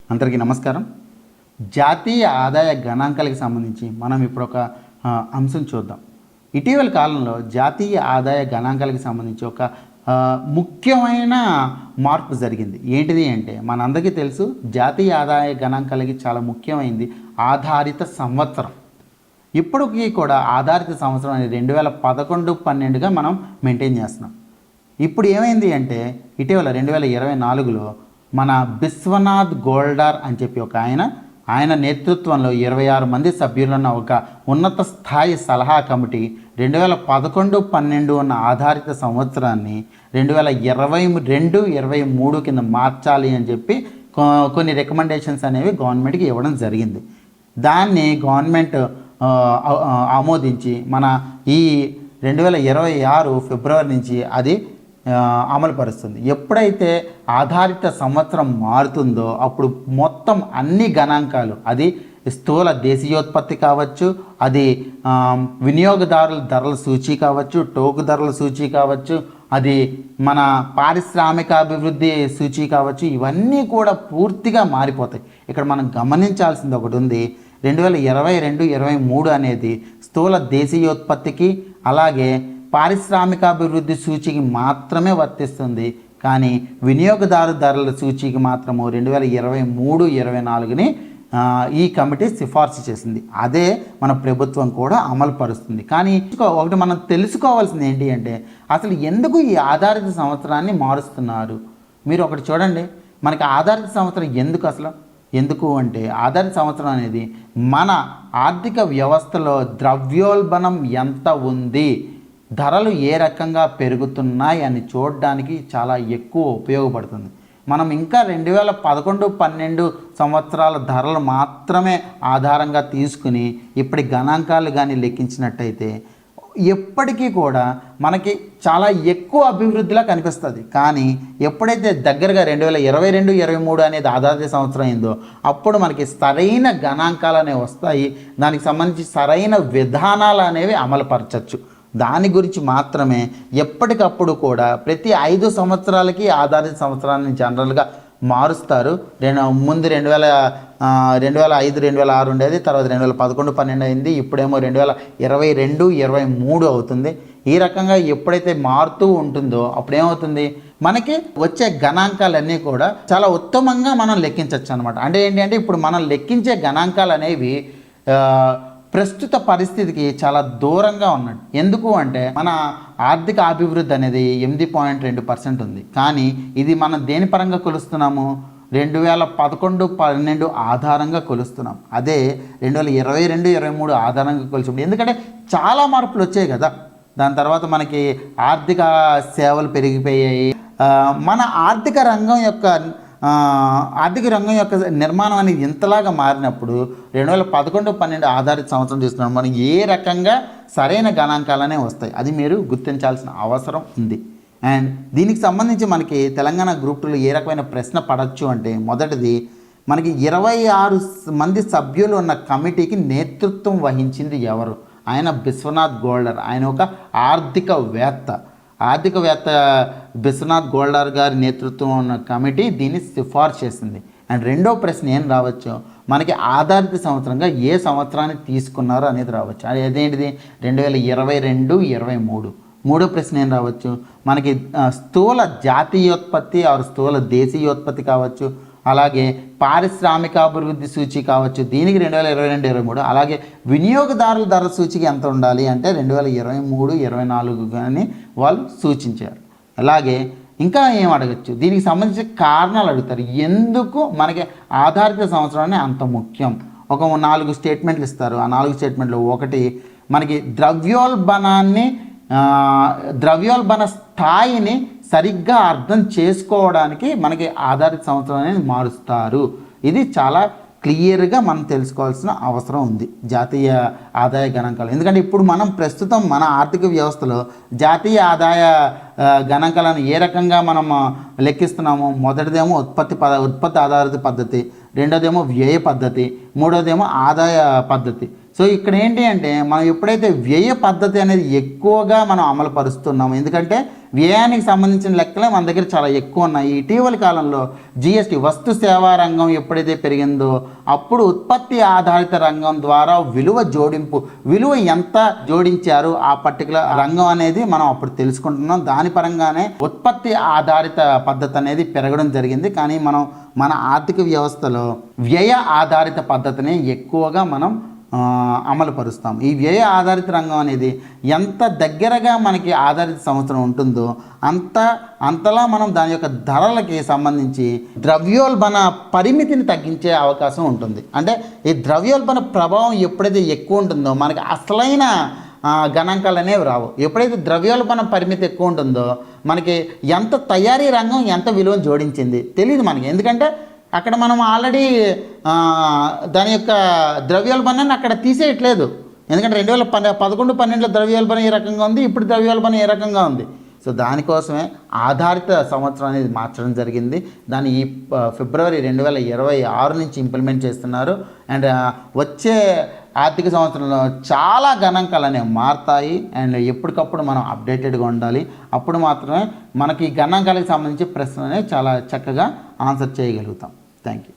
అందరికీ నమస్కారం. జాతీయ ఆదాయ గణాంకాలకు సంబంధించి మనం ఇప్పుడు ఒక అంశం చూద్దాం. ఇటీవల కాలంలో జాతీయ ఆదాయ గణాంకాలకు సంబంధించి ఒక ముఖ్యమైన మార్పు జరిగింది. ఏంటిది అంటే మనందరికీ తెలుసు, జాతీయ ఆదాయ గణాంకాలకి చాలా ముఖ్యమైనది ఆధారిత సంవత్సరం. ఇప్పటికీ కూడా ఆధారిత సంవత్సరం అనేది 2011-12గా మనం మెయింటైన్ చేస్తున్నాం. ఇప్పుడు ఏమైంది అంటే ఇటీవల 2024లో మన బిశ్వనాథ్ గోల్డార్ అని చెప్పి ఒక ఆయన నేతృత్వంలో 26 మంది సభ్యులున్న ఒక ఉన్నత స్థాయి సలహా కమిటీ 2011-12 ఉన్న ఆధారిత సంవత్సరాన్ని 2022-23 కింద మార్చాలి అని చెప్పి కొన్ని రికమెండేషన్స్ అనేవి గవర్నమెంట్కి ఇవ్వడం జరిగింది. దాన్ని గవర్నమెంట్ ఆమోదించి మన ఈ 2026 ఫిబ్రవరి నుంచి అది అమలు పరుస్తుంది. ఎప్పుడైతే ఆధారిత సంవత్సరం మారుతుందో అప్పుడు మొత్తం అన్ని గణాంకాలు, అది స్థూల దేశీయోత్పత్తి కావచ్చు, అది వినియోగదారుల ధరల సూచీ కావచ్చు, టోకు ధరల సూచీ కావచ్చు, అది మన పారిశ్రామికాభివృద్ధి సూచీ కావచ్చు, ఇవన్నీ కూడా పూర్తిగా మారిపోతాయి. ఇక్కడ మనం గమనించాల్సింది ఒకటి ఉంది. 2022-23 అనేది స్థూల దేశీయోత్పత్తికి అలాగే పారిశ్రామికాభివృద్ధి సూచీకి మాత్రమే వర్తిస్తుంది. కానీ వినియోగదారు ధరల సూచీకి మాత్రము 2023-24ని ఈ కమిటీ సిఫార్సు చేసింది. అదే మన ప్రభుత్వం కూడా అమలు పరుస్తుంది. కానీ ఒకటి మనం తెలుసుకోవాల్సింది ఏంటి అంటే అసలు ఎందుకు ఈ ఆధారిత సంవత్సరాన్ని మారుస్తున్నారు? మీరు ఒకటి చూడండి, మనకి ఆధారిత సంవత్సరం ఎందుకు అంటే ఆధారిత సంవత్సరం అనేది మన ఆర్థిక వ్యవస్థలో ద్రవ్యోల్బణం ఎంత ఉంది, ధరలు ఏ రకంగా పెరుగుతున్నాయి అని చూడడానికి చాలా ఎక్కువ ఉపయోగపడుతుంది. మనం ఇంకా 2011-12 సంవత్సరాల ధరలు మాత్రమే ఆధారంగా తీసుకుని ఇప్పటి గణాంకాలు కానీ లెక్కించినట్టయితే ఎప్పటికీ కూడా మనకి చాలా ఎక్కువ అభివృద్ధిలా కనిపిస్తుంది. కానీ ఎప్పుడైతే దగ్గరగా 2022-23 అనేది ఆధారిత సంవత్సరం అయిందో అప్పుడు మనకి సరైన గణాంకాలు అనేవి వస్తాయి. దానికి సంబంధించి సరైన విధానాలు అనేవి అమలుపరచచ్చు. దాని గురించి మాత్రమే ఎప్పటికప్పుడు కూడా ప్రతి 5 సంవత్సరాలకి ఆధారిత సంవత్సరాన్ని జనరల్గా మారుస్తారు. ముందు 2005-2006 ఉండేది, తర్వాత 2011-12 అయింది, ఇప్పుడేమో 2022-23 అవుతుంది. ఈ రకంగా ఎప్పుడైతే మారుతూ ఉంటుందో అప్పుడేమవుతుంది, మనకి వచ్చే గణాంకాలన్నీ కూడా చాలా ఉత్తమంగా మనం లెక్కించవచ్చు అనమాట. అంటే ఏంటి అంటే ఇప్పుడు మనం లెక్కించే గణాంకాలు అనేవి ప్రస్తుత పరిస్థితికి చాలా దూరంగా ఉన్నట్టు. ఎందుకు అంటే మన ఆర్థిక అభివృద్ధి అనేది 8.2% ఉంది. కానీ ఇది మనం దేని పరంగా కొలుస్తున్నాము? 2011-12 ఆధారంగా కొలుస్తున్నాం. అదే 2022-23 ఆధారంగా కొలిచినప్పుడు, ఎందుకంటే చాలా మార్పులు వచ్చాయి కదా. దాని తర్వాత మనకి ఆర్థిక సేవలు పెరిగిపోయాయి. మన ఆర్థిక రంగం యొక్క నిర్మాణం అనేది ఇంతలాగా మారినప్పుడు 2011-12 ఆధారిత సంవత్సరం తీసుకున్నాం. మనం ఏ రకంగా సరైన గణాంకాలనే వస్తాయి, అది మీరు గుర్తించాల్సిన అవసరం ఉంది. అండ్ దీనికి సంబంధించి మనకి తెలంగాణ గ్రూప్ 2లో ఏ రకమైన ప్రశ్న పడవచ్చు అంటే, మొదటిది మనకి 26 మంది సభ్యులు ఉన్న కమిటీకి నేతృత్వం వహించింది ఎవరు? ఆయన బిశ్వనాథ్ గోల్డార్. ఆయన ఒక ఆర్థికవేత్త బిశ్వనాథ్ గోల్డార్ గారి నేతృత్వం ఉన్న కమిటీ దీన్ని సిఫార్సు చేసింది. అండ్ రెండో ప్రశ్న ఏం రావచ్చు, మనకి ఆధారిత సంవత్సరంగా ఏ సంవత్సరాన్ని తీసుకున్నారు అనేది రావచ్చు. అది అదేంటిది? 2022-23. మూడో ప్రశ్న ఏం రావచ్చు, మనకి స్థూల జాతీయోత్పత్తి ఆరు స్థూల దేశీయోత్పత్తి కావచ్చు, అలాగే పారిశ్రామికాభివృద్ధి సూచి కావచ్చు, దీనికి 2022-23. అలాగే వినియోగదారుల ధర సూచికి ఎంత ఉండాలి అంటే 2023-24 కానీ వాళ్ళు సూచించారు. అలాగే ఇంకా ఏం అడగచ్చు, దీనికి సంబంధించిన కారణాలు అడుగుతారు. ఎందుకు మనకి ఆధారిత సంవత్సరాన్ని అంత ముఖ్యం? ఒక 4 స్టేట్మెంట్లు ఇస్తారు. ఆ 4 స్టేట్మెంట్లు, ఒకటి మనకి ద్రవ్యోల్బణ స్థాయిని సరిగ్గా అర్థం చేసుకోవడానికి మనకి ఆధారిత సంవత్సరం అనేది మారుస్తారు. ఇది చాలా క్లియర్గా మనం తెలుసుకోవాల్సిన అవసరం ఉంది జాతీయ ఆదాయ గణాంకాలు. ఎందుకంటే ఇప్పుడు మనం ప్రస్తుతం మన ఆర్థిక వ్యవస్థలో జాతీయ ఆదాయ గణాంకాలను ఏ రకంగా మనం లెక్కిస్తున్నాము? మొదటిదేమో ఉత్పత్తి ఆధారిత పద్ధతి, రెండోదేమో వ్యయ పద్ధతి, మూడోదేమో ఆదాయ పద్ధతి. సో ఇక్కడ ఏంటి అంటే మనం ఎప్పుడైతే వ్యయ పద్ధతి అనేది ఎక్కువగా మనం అమలు పరుస్తున్నాము, ఎందుకంటే వ్యయానికి సంబంధించిన లెక్కలే మన దగ్గర చాలా ఎక్కువ ఉన్నాయి. ఇటీవలి కాలంలో జిఎస్టీ వస్తు సేవా రంగం ఎప్పుడైతే పెరిగిందో అప్పుడు ఉత్పత్తి ఆధారిత రంగం ద్వారా విలువ ఎంత జోడించారు ఆ పర్టికులర్ రంగం అనేది మనం అప్పుడు తెలుసుకుంటున్నాం. దాని పరంగానే ఉత్పత్తి ఆధారిత పద్ధతి అనేది పెరగడం జరిగింది. కానీ మనం మన ఆర్థిక వ్యవస్థలో వ్యయ ఆధారిత పద్ధతిని ఎక్కువగా మనం అమలు పరుస్తాం. ఈ వ్యయ ఆధారిత రంగం అనేది ఎంత దగ్గరగా మనకి ఆధారిత సంవత్సరం ఉంటుందో అంతలా మనం దాని యొక్క ధరలకి సంబంధించి ద్రవ్యోల్బణ పరిమితిని తగ్గించే అవకాశం ఉంటుంది. అంటే ఈ ద్రవ్యోల్బణ ప్రభావం ఎప్పుడైతే ఎక్కువ ఉంటుందో మనకి అసలైన గణాంకాలు అనేవి రావు. ఎప్పుడైతే ద్రవ్యోల్బణ పరిమితి ఎక్కువ ఉంటుందో మనకి ఎంత తయారీ రంగం ఎంత విలువను జోడించింది తెలియదు మనకి, ఎందుకంటే అక్కడ మనం ఆల్రెడీ దాని యొక్క ద్రవ్యోల్బణాన్ని అక్కడ తీసేయట్లేదు. ఎందుకంటే 2011-12 ద్రవ్యోల్బణం ఏ రకంగా ఉంది, ఇప్పుడు ద్రవ్యోల్బణం ఏ రకంగా ఉంది. సో దానికోసమే ఆధారిత సంవత్సరం అనేది మార్చడం జరిగింది. దాన్ని ఈ ఫిబ్రవరి 2026 నుంచి ఇంప్లిమెంట్ చేస్తున్నారు. అండ్ వచ్చే ఆర్థిక సంవత్సరంలో చాలా గణాంకాలు అనేవి మారుతాయి. అండ్ ఎప్పటికప్పుడు మనం అప్డేటెడ్గా ఉండాలి. అప్పుడు మాత్రమే మనకి ఈ గణాంకాలకు సంబంధించి ప్రశ్నలు అనేవి చాలా చక్కగా ఆన్సర్ చేయగలుగుతాం. Thank you.